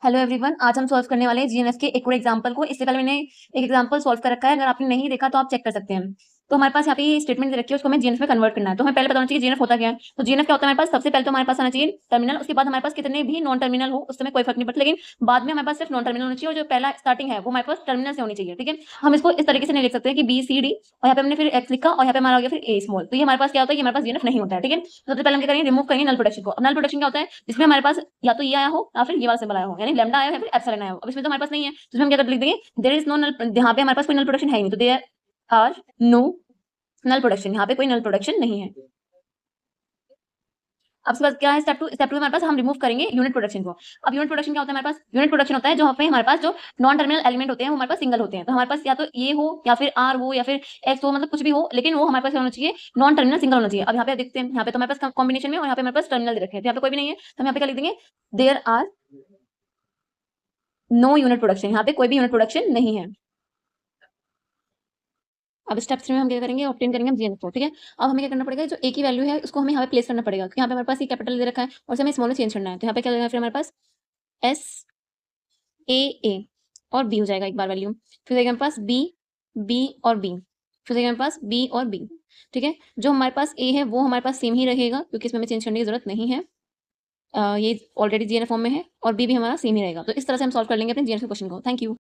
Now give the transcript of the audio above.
Hello everyone, आज हम solve करने वाले हैं जीएनएफ के एक और एग्जांपल को। इससे पहले मैंने एक एग्जांपल सॉल्व कर रखा है, अगर आपने नहीं देखा तो आप चेक कर सकते हैं। तो हमारे पास यहाँ पे स्टेटमेंट दे रखी है, उसको हमें जीएनएफ में कन्वर्ट करना है। तो हमें पहले बताना चाहिए जीएनएफ होता क्या है। तो जीएनएफ क्या होता है हमारे पास, सबसे पहले तो हमारे पास आना चाहिए टर्मिनल, उसके बाद हमारे पास कितने भी नॉन टर्मिनल हो उससे कोई फर्क नहीं पड़ता, लेकिन बाद में हमारे पास सिर्फ नॉन टर्मिनल होना चाहिए और जो पहला स्टार्टिंग है वो हमारे पास टर्मिनल से होनी चाहिए। ठीक है, हम इसको इस तरीके से नहीं लिख सकते कि बी सी डी और यहाँ पे हमने फिर एक्स लिखा और यहाँ पे हमारा आ गया फिर ए स्मॉल। तो ये हमारे पास क्या होता है, ये हमारे पास जीएनएफ नहीं होता है। ठीक है, तो सबसे पहले हम क्या करेंगे, रिमूव करेंगे नल प्रोडक्शन को। अब नल प्रोडक्शन क्या होता है, जिसमें हमारे पास या तो ये आया हो या फिर ये वाला सिंबल आया हो, यानी लैम्डा आया हो या फिर एप्सिलॉन आया हो। अब इसमें तो हमारे पास नहीं है, तो इसमें हम क्या कर लिख देंगे, देयर इज नो नल, यहाँ पे हमारे पास कोई नल प्रोडक्शन है ही नहीं, तो there are no null production, यहाँ पे कोई नल प्रोडक्शन नहीं है। अब उसके बाद क्या है, स्टेप टू हमारे पास हम रिमूव करेंगे यूनिट प्रोडक्शन को। अब यूनिट प्रोडक्शन क्या होता है हमारे पास, यूनिट प्रोडक्शन होता है जो पे हमारे पास जो नॉन टर्मिनल एलिमेंट होते हैं वो हमारे पास सिंगल होते हैं। तो हमारे पास या तो ए हो या फिर आर हो या फिर एक्स हो, मतलब कुछ भी हो, लेकिन वो हमारे पास होना चाहिए नॉन टर्मिनल सिंगल होना चाहिए। अब यहाँ पे देखते हैं, यहाँ पे तो हमारे पास कॉम्बिनेशन में और यहाँ पे हमारे पास टर्मिनल दे रखे हैं, तो यहाँ पे कोई भी नहीं है, तो हम यहाँ पे क्या लिख देंगे, there are no unit production, यहाँ पे कोई भी यूनिट प्रोडक्शन नहीं है। अब स्टेप 3 में हम क्या करेंगे, ऑब्टेन करेंगे हम जीएनएफ को। ठीक है, अब हमें क्या करना पड़ेगा, जो ए की वैल्यू है उसको हमें यहाँ पे प्लेस करना पड़ेगा, क्योंकि यहाँ पे हमारे पास ये कैपिटल दे रखा है और इसे हमें स्मॉल में चेंज करना है। तो यहाँ पे क्या लगेगा, फिर हमारे पास एस ए और बी हो जाएगा एक बार वैल्यू, फिर जाएगा हमारे पास बी बी और बी, फिर जाएगा हमारे पास बी और बी। ठीक है, जो हमारे पास ए है वो हमारे पास सेम ही रहेगा क्योंकि इसमें हमें चेंज करने की जरूरत नहीं है। ये ऑलरेडी जीएनएफ फॉर्म में है, और बी भी हमारा सेम ही रहेगा। तो इस तरह से हम सॉल्व कर लेंगे अपने जीएनएफ क्वेश्चन को। Thank you.